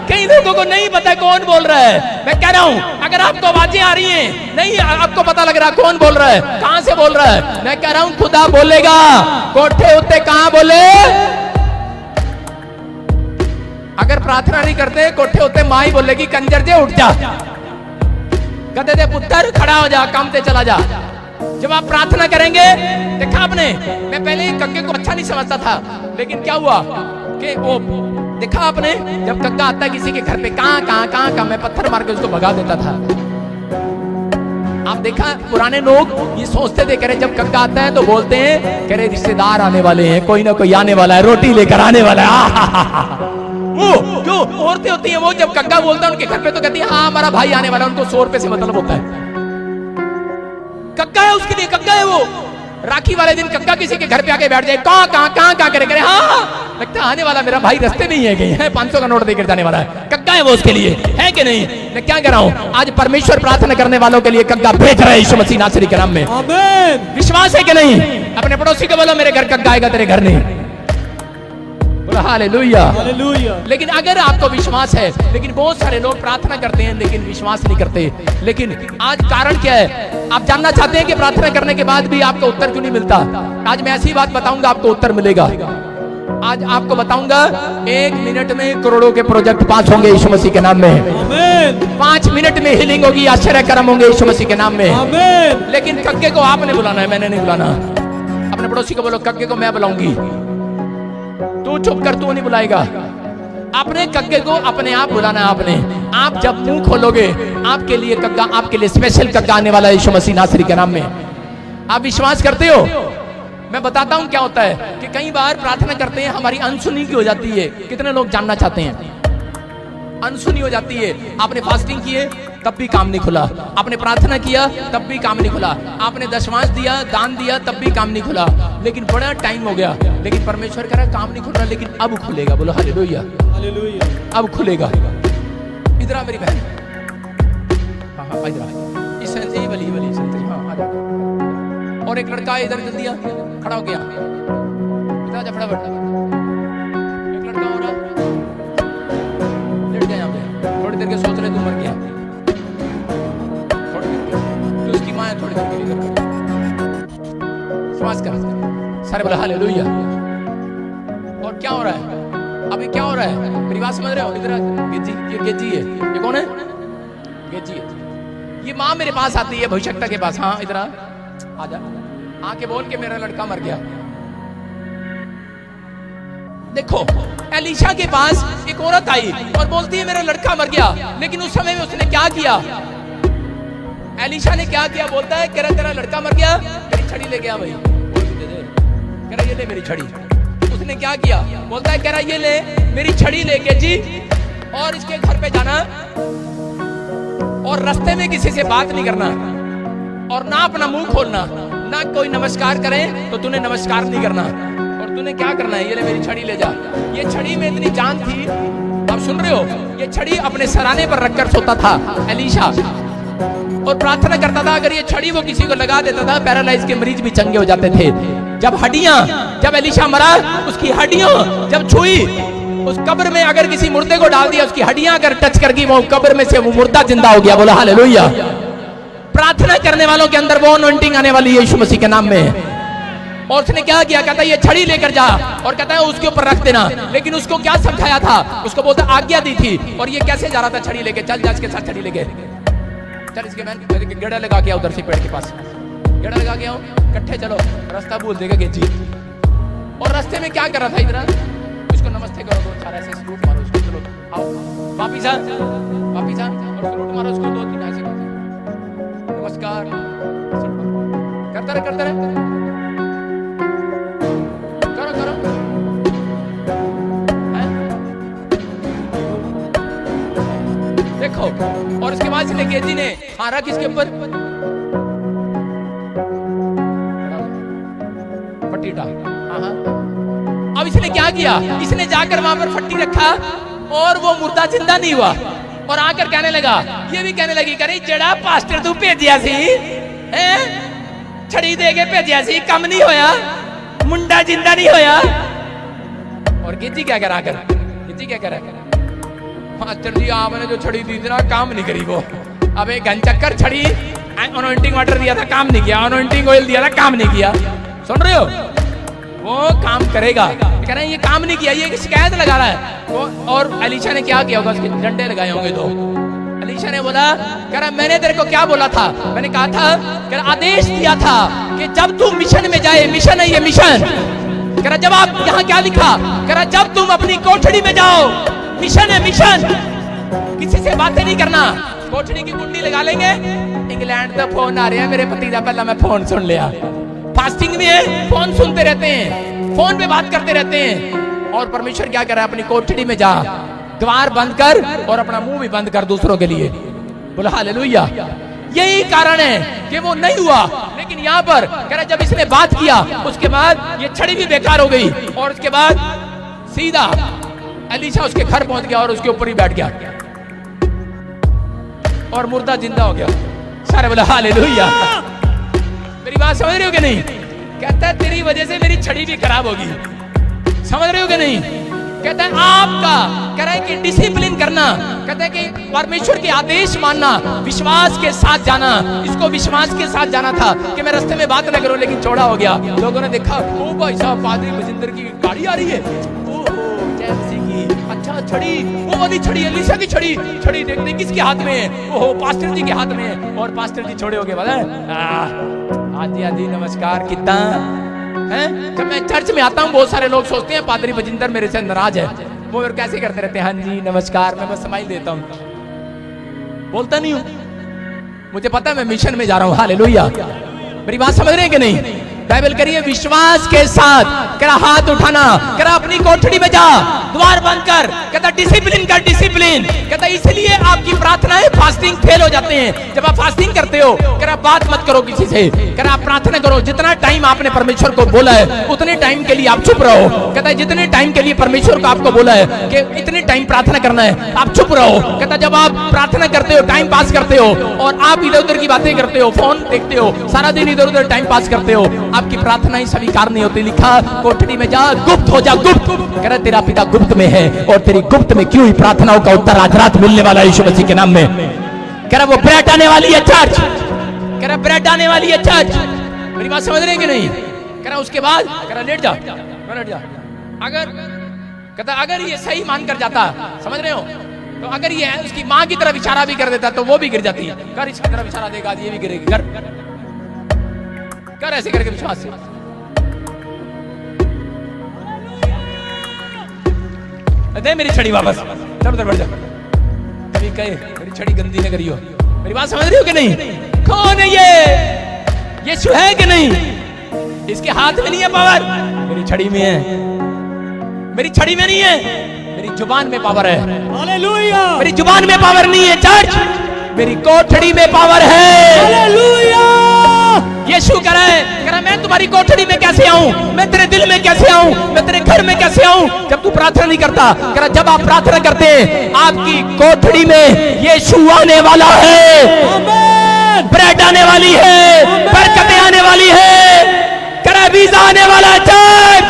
कई लोगों को नहीं पता कौन बोल रहा है। मैं कह रहा हूं अगर आपको आवाजें आ रही हैं, नहीं आपको पता लग रहा कौन बोल रहा है, कहां से बोल रहा है, मैं कह रहा हूं खुदा बोलेगा। कोठे होते कहां बोले, अगर प्रार्थना नहीं करते कोठे होते माँ ही बोलेगी कंजर जे उठ जा, कहते थे पुत्र खड़ा हो जा, काम पे चला जा। जब आप प्रार्थना करेंगे, देखा आपने, मैं पहले कक्के को अच्छा नहीं समझता था, लेकिन क्या हुआ कि वो देखा आपने, जब कक्का आता किसी के घर पे कहाँ मैं पत्थर मार के उसको भगा देता था। आप देखा पुराने लोग ये सोचते थे, कह रहे जब कक्का आता है तो बोलते हैं, कह रहे रिश्तेदार आने वाले हैं, कोई ना कोई आने वाला है, रोटी लेकर आने वाला है। वो जो औरतें होती हैं, वो जब कक्का बोलता है उनके घर पे तो कहती है हाँ हमारा भाई आने वाला है, उनको 100 रुपए से मतलब होता है। कक्का है उसके लिए, कक्का है वो। राखी वाले दिन कक्का किसी के घर पे आके बैठ जाए, कहाँ करे, करे हाँ लगता है आने वाला मेरा भाई, रास्ते में ही है, कहीं है 500 का नोट देकर जाने वाला है, कक्का है वो उसके लिए, है कि नहीं। मैं क्या कह रहा हूँ, आज परमेश्वर प्रार्थना करने वालों के लिए कक्का भेज रहा है यीशु मसीह नासरी के नाम में। आमीन। विश्वास है कि नहीं? अपने पड़ोसी को बोलो मेरे घर कक्का आएगा, तेरे घर नहीं। बोलो हालेलुया। हालेलुया। लेकिन अगर आपको विश्वास है, लेकिन बहुत सारे लोग प्रार्थना करते हैं लेकिन विश्वास नहीं करते। लेकिन आज कारण क्या है? आप जानना चाहते हैं कि प्रार्थना करने के बाद भी आपको उत्तर क्यों नहीं मिलता? आज मैं ऐसी बात बताऊंगा, आपको उत्तर मिलेगा। आज आपको बताऊंगा 1 मिनट में करोड़ों के प्रोजेक्ट पास होंगे यीशु मसीह के नाम में। आमीन। 5 मिनट में हीलिंग होगी, आश्चर्य कर्म होंगे यीशु मसीह के नाम में। आमीन। लेकिन कक्के को आपने बुलाना है, मैंने नहीं बुलाना। अपने पड़ोसी को बोलो कक्के को मैं बुलाऊंगी, तू चुप कर, तू नहीं बुलाएगा। अपने कक्के को अपने आप बुलाना है आपने। आप जब मुंह खोलोगे, आपके लिए कक्का, आपके लिए स्पेशल कक्का आने वाला है यीशु मसीह नासरी के नाम में। आप विश्वास करते हो? मैं बताता हूं क्या होता है कि कई बार प्रार्थना करते हैं, हमारी अनसुनी की हो जाती है। कितने लोग जानना चाहते हैं? अनसुनी हो जाती है। आपने फास्टिंग किए तब भी काम नहीं खुला, आपने प्रार्थना किया तब भी काम नहीं खुला, आपने दशमांश दिया, दान दिया, तब भी काम नहीं खुला। लेकिन बड़ा टाइम हो गया, लेकिन परमेश्वर कह रहा काम नहीं खुल रहा, लेकिन अब खुलेगा। बोलो हालेलुया। हालेलुया। अब खुलेगा। इधर आ मेरी बहन, हाँ इधर आ, इस सेंस ही वाली सेंस, हाँ आ जा। और एक लड़का इधर जल्दी आ, खड़ा हो गया, इधर आ जा फटाफट। एक लड़का हो रहा, लेट गया यहाँ पे, थोड़ी देर के सोच रहे तू मर गया, थोड़ी देर के, तो उसकी माँ है, थोड़ी देर के लिए विश्वास कर। सारे बोला हालेलुया। और क्या हो रहा है अभी? क्या हो रहा है? मेरी बात समझ रहे हो? इधर गेजी, ये गेजी है, ये कौन है? गेजी है। ये माँ मेरे पास आती है भविष्यता के पास, हाँ इधर आ जा, आके बोल के मेरा लड़का मर गया। देखो एलिशा के पास एक औरत आई और बोलती है मेरा लड़का मर गया, लेकिन उस समय में उसने क्या किया? एलिशा ने क्या किया? बोलता है कह रहा तेरा लड़का मर गया, मेरी छड़ी ले गया भाई, कह रहा ये ले मेरी छड़ी। उसने क्या किया? बोलता है कह रहा ये ले मेरी छड़ी लेके जी, और इसके घर पे जाना और रास्ते में किसी से बात नहीं करना, और ना अपना मुंह खोलना, ना कोई नमस्कार करे तो तूने नमस्कार नहीं करना, और तूने क्या करना है? ये ले मेरी छड़ी ले जा। ये छड़ी में इतनी जान थी, आप सुन रहे हो? ये छड़ी अपने सराने पर रखकर सोता था एलिशा, और प्रार्थना करता था अगर ये छड़ी वो किसी को लगा देता था, पैरालाइज के मरीज भी चंगे हो जाते थे। जब एलिशा मरा, उसकी हड्डियां जब छुई, उस कब्र में अगर किसी मुर्दे को डाल दिया, उसकी हड्डियां अगर टच कर गई, वो कब्र में से वो मुर्दा जिंदा हो गया। बोला हालेलुया। प्रार्थना करने वालों के अंदर वो अनॉइंटिंग आने वाली है यीशु मसीह के नाम में। और उसने क्या किया? कहता है ये छड़ी लेकर जा, और कहता है उसके ऊपर रख देना। लेकिन उसको क्या समझाया था? उसको बोलता आज्ञा दी थी। और ये कैसे जा रहा था छड़ी लेके? चल जा इसके साथ छड़ी लेके चल, इसके मैंने गेड़ा लगा के आओ, उधर से पेड़ के पास गेड़ा लगा के आओ, इकट्ठे चलो, रास्ता भूल देगा गेजी। और रास्ते में क्या कर रहा था? इधर इसको नमस्ते करो, 2-4 ऐसे सलूट मारो उसको, चलो आओ वापिस आ, और सलूट मारो उसको 2-3 ऐसे नमस्कार करता रहे, करो देखो। और इसके बाद इसने गेजी ने हारा किसके ऊपर? फट्टी डाल। अब इसने क्या किया? इसने जाकर वहां पर फट्टी रखा, और वो मुर्दा जिंदा नहीं हुआ, और आकर कहने लगा, ये भी कहने लगी, करे जड़ा पास्टर तू भेजिया सी हैं, छड़ी दे के भेजिया सी, कम नहीं होया, मुंडा जिंदा नहीं होया। और गेजी क्या करा? गेजी क्या करा? मास्टर जी आपने जो छड़ी दी थी ना, काम नहीं करी वो। अब एक घनचक्कर छड़ी, अनॉइंटिंग वाटर दिया था, काम नहीं किया, अनॉइंटिंग ऑयल दिया था, काम नहीं किया। सुन रहे हो? वो काम करेगा, कह रहे हैं ये काम नहीं किया, ये शिकायत लगा रहा है। और एलीशा ने क्या किया होगा, उसके डंडे लगाए होंगे दो। एलीशा ने बोला, कह रहा मैंने तेरे को क्या बोला था, मैंने कहा था, कह रहा आदेश दिया था कि जब तू मिशन में जाए, मिशन है ये मिशन, कह रहा जब आप यहाँ क्या लिखा, कह रहा जब तुम अपनी कोठड़ी में जाओ, मिशन है मिशन, किसी से बातें नहीं करना, कोठड़ी की कुंडी लगा लेंगे। इंग्लैंड का फोन आ रहा है मेरे पति का, पहला मैं फोन सुन लिया। फास्टिंग में है, फोन सुनते रहते हैं, फोन पे बात करते रहते हैं। और परमेश्वर क्या कर रहा है, अपनी कोठड़ी में जा, द्वार बंद कर और अपना मुंह भी बंद कर दूसरों के लिए। बोला हालेलुया। यही कारण है कि वो नहीं हुआ। लेकिन यहाँ पर कह रहा जब इसने बात किया, उसके बाद ये छड़ी भी बेकार हो गई। और उसके बाद सीधा एलीशा उसके घर पहुंच गया और उसके ऊपर ही बैठ गया और मुर्दा जिंदा हो गया। सारे बोला हालेलुया। मेरी बात समझ रहे हो कि नहीं? कहता है तेरी वजह से मेरी छड़ी भी खराब होगी। समझ रहे हो कि नहीं? कहता है आपका, कह रहा है कि डिसिप्लिन करना, कहता है कि परमेश्वर के आदेश मानना, विश्वास के साथ जाना। इसको विश्वास के साथ जाना था कि मैं रास्ते में बात न करूं, लेकिन चौड़ा हो गया। लोगों ने देखा, ओ भाई साहब पादरी बजिंदर की गाड़ी आ रही है, अच्छा छड़ी, वो वाली छड़ी एलीशा की छड़ी, छड़ी देखते किसके हाथ में है, ओहो पास्टर जी के हाथ में है। और पास्टर जी छोड़े हो गए, बोला आजी आजी नमस्कार कितना है। जब मैं चर्च में आता हूँ बहुत सारे लोग सोचते हैं पादरी बजिंदर मेरे से नाराज है, वो और कैसे करते रहते हैं, हाँ जी नमस्कार, मैं बस स्माइल देता हूँ, बोलता नहीं हूँ। मुझे पता है मैं मिशन में जा रहा हूँ। हालेलुया। मेरी बात समझ रहे हैं कि नहीं? बाइबल करिए विश्वास के साथ, करा हाथ उठाना, करा अपनी कोठड़ी में जा, द्वार बंद कर, कहता डिसिप्लिन कर, डिसिप्लिन। कहता इसलिए आपकी प्रार्थनाएं फास्टिंग फेल हो जाते हैं। जब आप फास्टिंग करते हो, करा बात मत करो किसी से, करा आप प्रार्थना करो। जितना टाइम आपने परमेश्वर को बोला है उतने टाइम के लिए आप चुप रहो। कहता है जितने टाइम के लिए परमेश्वर को आपको बोला है कि इतने टाइम प्रार्थना करना है, आप चुप रहो। कहता जब आप प्रार्थना करते हो, टाइम पास करते हो और आप इधर उधर की बातें करते हो, फोन देखते हो, सारा दिन इधर उधर टाइम पास करते हो, आपकी प्रार्थना ही स्वीकार नहीं होती। लिखा कोठड़ी में जा, गुप्त हो जा, गुप्त। कह रहा तेरा पिता गुप्त में है और तेरी गुप्त में क्यों ही प्रार्थनाओं का उत्तर आज रात मिलने वाला है यीशु मसीह के नाम में। कह रहा वो ब्रेड आने वाली है चर्च, कह रहा ब्रेड आने वाली है चर्च। मेरी बात समझ रहे हैं कि नहीं? कह रहा उसके बाद, कह रहा लेट जा, लेट जा। अगर कहता अगर ये सही मान कर जाता, समझ रहे हो, तो अगर ये उसकी माँ की तरफ इशारा भी कर देता तो वो भी गिर जाती है। कर इसकी तरफ इशारा देगा, ये भी गिरेगी, कर ऐसे करके विश्वास से। दे मेरी छड़ी वापस, चल उधर बढ़ जा। कभी कहे मेरी छड़ी गंदी न करियो। मेरी बात समझ रही हो कि नहीं? कौन है ये? यीशु है कि नहीं? इसके हाथ में नहीं है पावर, मेरी छड़ी में है। मेरी छड़ी में नहीं है, मेरी जुबान में पावर है। हालेलुया। मेरी जुबान में पावर नहीं है चर्च, मेरी कोठड़ी में पावर है। हालेलुया। यीशु कह रहा मैं तुम्हारी कोठड़ी में कैसे आऊं, मैं तेरे दिल में कैसे आऊं, मैं तेरे घर में कैसे आऊं जब तू प्रार्थना नहीं करता। कह रहा जब आप प्रार्थना करते हैं आपकी कोठड़ी में यीशु आने वाला है, आमीन। ब्रेड आने वाली है, बरकतें आने वाली है। कह रहा वीजा आने वाला है चर्च,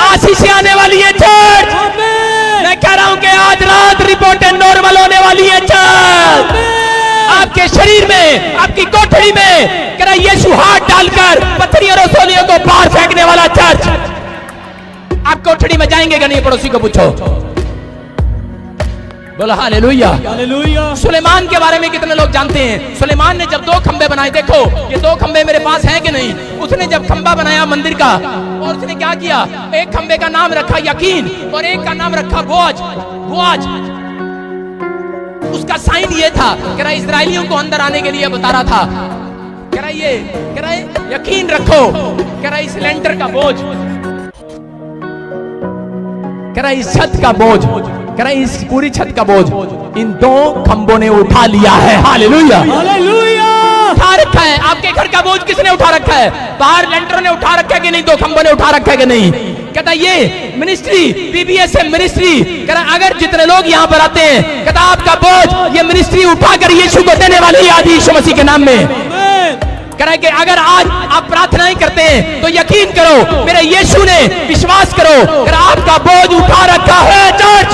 आशीष आने वाली है चर्च। मैं कह रहा हूं कि आज रात रिपोर्टें नॉर्मल होने वाली है चर्च। आपके शरीर में, आपकी कोठड़ी में कह रहा यीशु हाथ डालकर पत्थरियों और रसोलियों को बाहर फेंकने वाला चर्च। आप कोठड़ी में जाएंगे कि नहीं? पड़ोसी को पूछो। बोला हालेलुया। हालेलुया। सुलेमान के बारे में कितने लोग जानते हैं? सुलेमान ने जब 2 खंबे बनाए, देखो ये 2 खंबे मेरे पास हैं कि नहीं? उसने जब खंबा बनाया मंदिर का, और उसने क्या किया, एक खंबे का नाम रखा यकीन और एक का नाम रखा बोआज। बोआज उसका साइन ये था, कह रहा इस्राएलियों को अंदर आने के लिए बता रहा था। कह रहा यकीन रखो, कह रहा इस लेंटर का बोझ, कह रहा इस छत का बोझ, कह रहा इस पूरी छत का बोझ इन 2 खंबों ने उठा लिया है। हालेलुया। हालेलुया। उठा रखा है। आपके घर का बोझ किसने उठा रखा है? बाहर लेंटर ने उठा रखा है कि नहीं? 2 खंबों ने उठा रखा है कि नहीं? कहता ये मिनिस्ट्री, बीबीएसएम मिनिस्ट्री, कहता अगर जितने लोग यहाँ पर आते हैं, कहता आपका बोझ ये मिनिस्ट्री उठाकर यीशु को देने वाली है आज यीशु मसीह के नाम में। कह रहा है कि अगर आज आप प्रार्थनाएं करते हैं तो यकीन करो मेरे यीशु ने, विश्वास करो, कह रहा आपका बोझ उठा रखा है चर्च।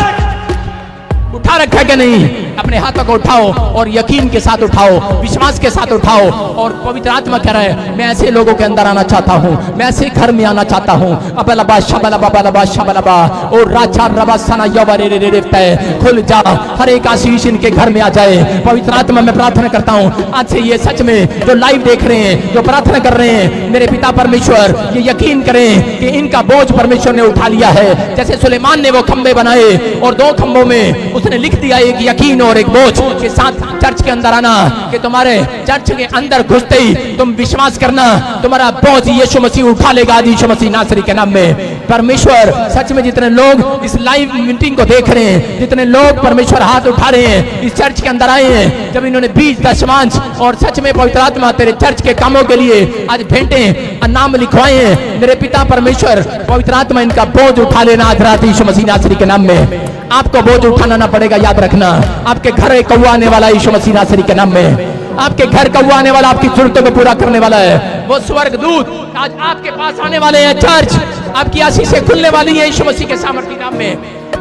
उठा रखा है कि नहीं? अपने हाथों को उठाओ और यकीन के साथ उठाओ, विश्वास के साथ उठाओ। और पवित्र आत्मा कह रहा है मैं ऐसे लोगों के अंदर आना चाहता हूँ, मैं ऐसे घर में आना चाहता हूँ। अबलबा शबलबा बलबा शबलबा और राजा रबा सना यवरे रे रे पे खुल जा, हर एक आशीष इनके घर में आ जाए। पवित्र आत्मा मैं प्रार्थना करता हूँ आज से ये सच में जो लाइव देख रहे हैं, जो प्रार्थना कर रहे हैं, मेरे पिता परमेश्वर ये यकीन करें कि इनका बोझ परमेश्वर ने उठा लिया है। जैसे सुलेमान ने वो खंबे बनाए और 2 खंभों में उसने लिख दिया एक यकीन और एक बोझ के साथ चर्च के अंदर आना, कि तुम्हारे चर्च के अंदर घुसते ही तुम विश्वास करना तुम्हारा बोझ यीशु मसीह उठा लेगा, यीशु मसीह नासरी के नाम में। परमेश्वर सच में जितने लोग इस लाइव मीटिंग को देख रहे हैं, जितने लोग परमेश्वर हाथ उठा रहे हैं, इस चर्च के अंदर आए हैं, जब इन्होंने बीज दशमांश और सच में पवित्र आत्मा तेरे चर्च के कामों के लिए आज भेंटे नाम लिखवाए हैं, मेरे पिता परमेश्वर पवित्र आत्मा इनका बोझ उठा लेना आज रात यीशु मसीह नासरी के नाम में। आपको बोझ उठाना ना पड़ेगा, याद रखना। आपके घर एक कौवा आने वाला है यीशु मसीह नासरी के नाम में। आपके घर कौवा आने वाला, आपकी जरूरतों को पूरा करने वाला है। वो स्वर्ग दूत आज आपके पास आने वाले हैं। चर्च आपकी आशीषें खुलने वाली है यीशु मसीह के सामर्थ्य नाम में।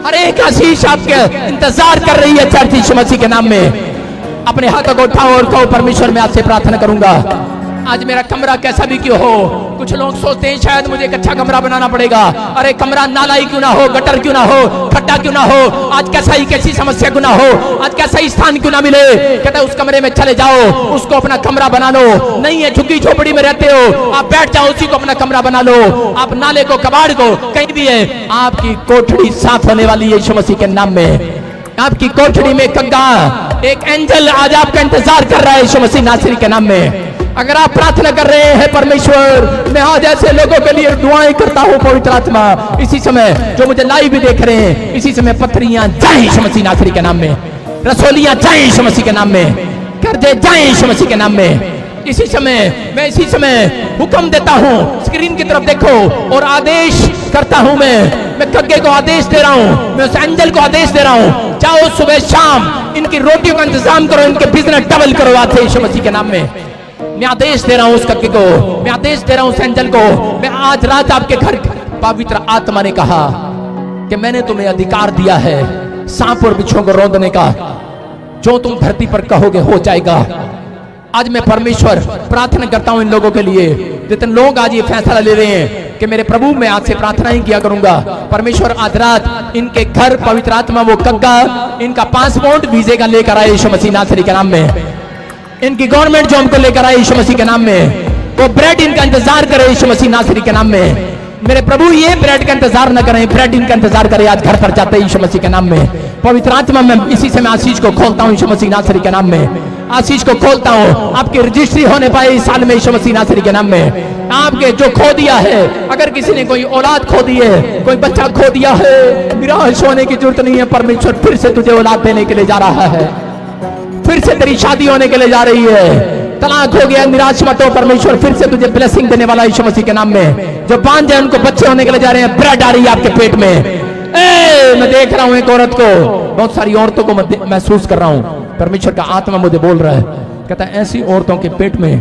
हर एक आशीष आपके इंतजार कर रही है चर्च यीशु मसीह के नाम में। अपने हाथों को उठाओ और कहो परमेश्वर मैं आपसे प्रार्थना करूंगा आज मेरा कमरा कैसा भी क्यों हो। कुछ लोग सोचते हैं शायद मुझे एक अच्छा कमरा बनाना पड़ेगा। अरे कमरा नाला ही क्यों ना हो, गटर क्यों ना हो, खड्डा क्यों ना हो, आज कैसा ही कैसी समस्या क्यों ना हो, आज कैसा ही स्थान क्यों ना मिले, कहता है उस कमरे में चले जाओ, उसको अपना कमरा बना लो। नहीं है झुग्गी झोपड़ी में रहते हो, आप बैठ जाओ, उसी को अपना कमरा बना लो। आप नाले को, कबाड़ को, कहीं भी है, आपकी कोठड़ी साफ होने वाली है यीशु मसीह के नाम में। आपकी कोठड़ी में कग्गा एक एंजल आज आपका इंतजार कर रहा है यीशु मसीह नासरी के नाम में। अगर आप प्रार्थना कर रहे हैं परमेश्वर मैं आज ऐसे लोगों के लिए दुआएं करता हूं पवित्र आत्मा, इसी समय जो मुझे लाइव भी देख रहे हैं, इसी समय पत्थरियां जाएं यीशु मसीह नासरी के नाम में, रसोलियां जाएं यीशु मसीह के नाम में, कर्जे जाएं यीशु मसीह के नाम में। इसी समय हुक्म देता हूं, स्क्रीन की तरफ देखो और आदेश करता हूं मैं कग्गे को आदेश दे रहा हूं, मैं उस एंजल को आदेश दे रहा हूं, जाओ सुबह शाम इनकी रोटियों का इंतजाम करो, इनके बिजनेस डबल करो आज यीशु मसीह के नाम में। मैं आदेश दे रहा हूं उस कग्गे को, मैं आदेश दे रहा हूं उस एंजल को। मैं आज रात आपके घर, पवित्र आत्मा ने कहा कि मैंने तुम्हें अधिकार दिया है सांप और बिच्छुओं को रौंदने का, जो तुम धरती पर कहोगे हो जाएगा। आज मैं परमेश्वर प्रार्थना करता हूं इन लोगों के लिए, जितने लोग आज ये फैसला ले रहे हैं कि मेरे प्रभु मैं आज से प्रार्थना ही किया करूंगा। परमेश्वर आज रात इनके घर पवित्र आत्मा वो कग्गा इनका पासपोर्ट वीजे का लेकर आए यीशु मसीह नासरी के नाम में। इनकी गवर्नमेंट जो हमको लेकर आए यीशु मसीह के नाम में, वो ब्रेड इनका इंतजार करे यीशु मसीह नासरी के नाम में। मेरे प्रभु ये ब्रेड का इंतजार न करें, ब्रेड इनका इंतजार करें आज घर पर जाते यीशु मसीह के नाम में। पवित्र आत्मा में इसी समय आशीष को खोलता हूं यीशु मसीह नासरी के नाम में, आशीष को खोलता हूं। आपकी रजिस्ट्री होने पाए इस साल में यीशु मसीह नासरी के नाम में। आपके जो खो दिया है, अगर किसी ने कोई औलाद खो दी है, कोई बच्चा खो दिया है, निराश होने की जरूरत नहीं है। परमेश्वर फिर से तुझे औलाद देने के लिए जा रहा है, फिर से तेरी शादी होने के लिए जा रही है। तलाक हो गया, निराश मत हो, परमेश्वर फिर से तुझे ब्लेसिंग देने वाला यीशु मसीह के नाम में। जो बांझ है उनको बच्चे होने के लिए जा रहे हैं, ब्रेड आ रही है आपके पेट में। मैं देख रहा हूं एक औरत को, बहुत सारी औरतों को मैं महसूस कर रहा हूं, परमेश्वर का आत्मा मुझे बोल रहा है, कहता है ऐसी औरतों के पेट में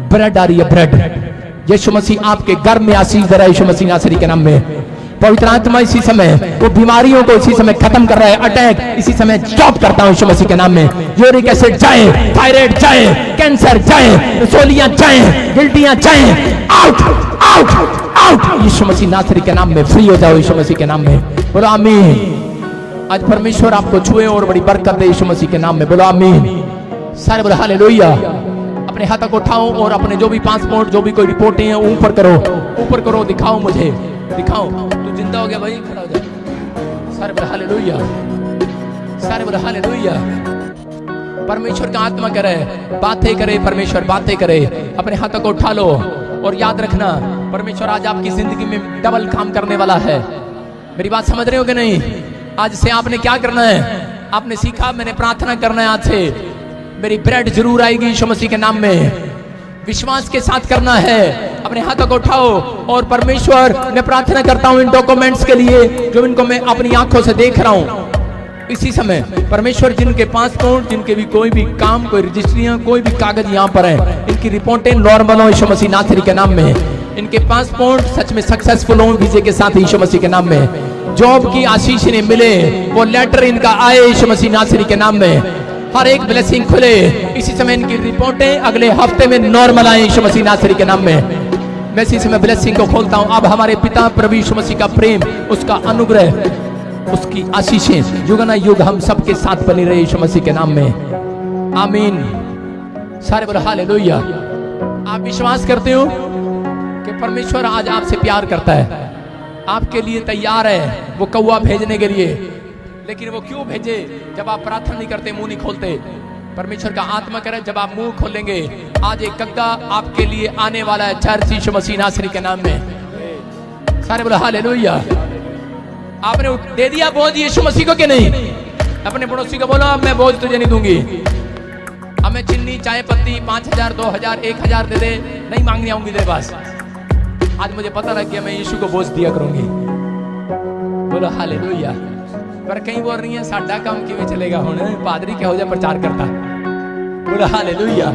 ब्रेड आ रही है, ब्रेड। यीशु मसीह आपके घर में आशीष दे रहा है यीशु मसीह नासरी के नाम में। पवित्र आत्मा इसी समय वो बीमारियों को इसी समय खत्म कर रहा है, अटैक इसी समय स्टॉप करता हूं यीशु मसीह के नाम में। यूरिक एसिड जाए, थायराइड जाए, कैंसर जाए, रसोलियां जाए, गिल्टियां जाए, आउट आउट आउट यीशु मसीह नासरी के नाम में। फ्री हो जाओ यीशु मसीह के नाम में, बोलो आमीन। आज परमेश्वर आपको छुए और बड़ी बरकत दे यीशु मसीह के नाम में, बोलो आमीन। सारे बोलो हालेलुया। अपने हाथों को उठाओ और अपने जो भी पासपोर्ट, जो भी कोई रिपोर्टें हैं ऊपर करो, ऊपर करो, दिखाओ मुझे, दिखाओ। तू जिंदा हो गया भाई, खड़ा हो जा। सारे बोलो हालेलुया, सारे बोलो हालेलुया। परमेश्वर का आत्मा करे, बातें करे, परमेश्वर बातें करे। अपने हाथों को उठा लो और याद रखना परमेश्वर आज आपकी जिंदगी में डबल काम करने वाला है। मेरी बात समझ रहे हो कि नहीं? आज से आपने क्या करना है? आपने सीखा, मैंने प्रार्थना करना है आज से, मेरी ब्रेड जरूर आएगी यीशु मसीह के नाम में। विश्वास के साथ करना है। अपने हाथों को उठाओ और परमेश्वर मैं प्रार्थना करता हूं इन डॉक्यूमेंट्स के लिए जो इनको मैं अपनी आंखों से देख रहा हूं इसी समय। परमेश्वर जिनके पासपोर्ट, जिनके भी कोई भी काम, कोई रजिस्ट्रियां, कोई भी कागज यहाँ पर है, इनकी रिपोर्टें नॉर्मल हो यीशु मसीह नासरी के नाम में। इनके पासपोर्ट सच में सक्सेसफुल हो वीजे के साथ यीशु मसीह के नाम में। जॉब की आशीष इन्हें मिले, वो लेटर इनका आए यीशु मसीह नासरी के नाम में। हर एक ब्लेसिंग खुले। इसी समय इनकी रिपोर्टें अगले हफ्ते में नॉर्मल आए यीशु मसीह नासरी के नाम में। मैं इसी समय ब्लेसिंग को खोलता हूं। अब हमारे पिता प्रभु यीशु मसीह का प्रेम, उसका अनुग्रह, उसकी आशीषें युग ना युग हम सबके साथ बनी रहे यीशु मसीह के नाम में। आमीन। सारे बोलो हालेलुया। आप विश्वास करते हो कि परमेश्वर आज आपसे प्यार करता है, आपके लिए तैयार है वो कौवा भेजने के लिए। लेकिन वो क्यों भेजे? जब आप प्रार्थना नहीं करते, मुंह नहीं खोलते। परमेश्वर का आत्मा करे जब आप मुंह खोलेंगे, आज एक कग्गा आपके लिए आने वाला है चर्च यीशु मसीह नासरी के नाम में। सारे बोलो हालेलुया। आपने दे दिया बोझ यीशु मसीह को कि नहीं? अपने पड़ोसी को बोलो अब मैं बोझ तुझे नहीं दूंगी। हमें चीनी चाय पत्ती 5000 2000 1000 दे दे, नहीं मांगनी आऊंगी तेरे पास। आज मुझे पता लग गया मैं यीशु को बोझ दिया करूंगी। बोलो हालेलुया। पर कहीं बोल रही है साडा काम किवें चलेगा हुण, पादरी किहो जिहा प्रचार करता। बोलो हालेलुया।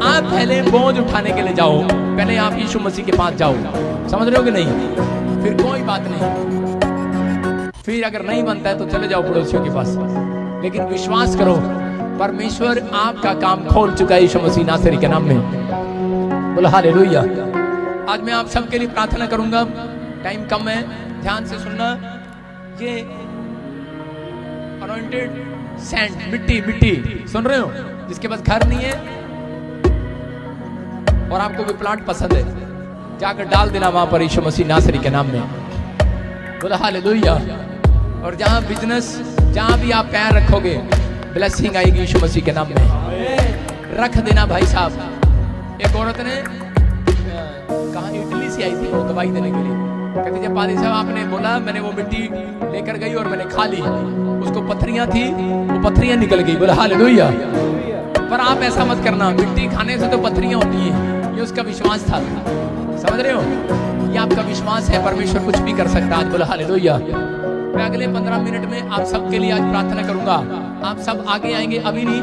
आप पहले बोझ उठाने के लिए जाओ, पहले आप यीशु मसीह के पास जाओ। समझ रहे हो कि नहीं? फिर कोई बात नहीं। फिर अगर नहीं बनता है तो चले जाओ पड़ोसियों के पास। लेकिन विश्वास करो परमेश्वर आपका काम खोल चुका है यीशु मसीह नासरी के नाम में। बोलो हालेलुया। आज मैं आप सबके लिए प्रार्थना करूंगा, टाइम कम है, ध्यान से सुनना। ये अनॉइंटेड सैंड, मिट्टी सुन रहे हो, जिसके पास घर नहीं है और आपको भी प्लांट पसंद है, जाकर डाल देना वहां पर यीशु मसीह नासरी के नाम में। बोलो हालेलुया। और जहां बिजनेस, जहां भी आप पैर रखोगे ब्लेसिंग आएगी यीशु मसीह के नाम में। रख देना भाई साहब। एक औरत ने कहा इटली से आई थी वो दवाई देने के लिए, कहती जब पादी साहब आपने बोला, मैंने वो मिट्टी लेकर गई और मैंने खा ली, उसको पत्थरियां थी, वो पत्थरियां निकल गई। बोला हालेलुया। पर आप ऐसा मत करना, मिट्टी खाने से तो पत्थरियां होती हैं। ये उसका विश्वास था। समझ रहे हो? ये आपका विश्वास है, परमेश्वर कुछ भी कर सकता है आज। बोला हालेलुया। मैं अगले 15 मिनट में आप सबके लिए आज प्रार्थना करूंगा। आप सब आगे आएंगे, अभी नहीं,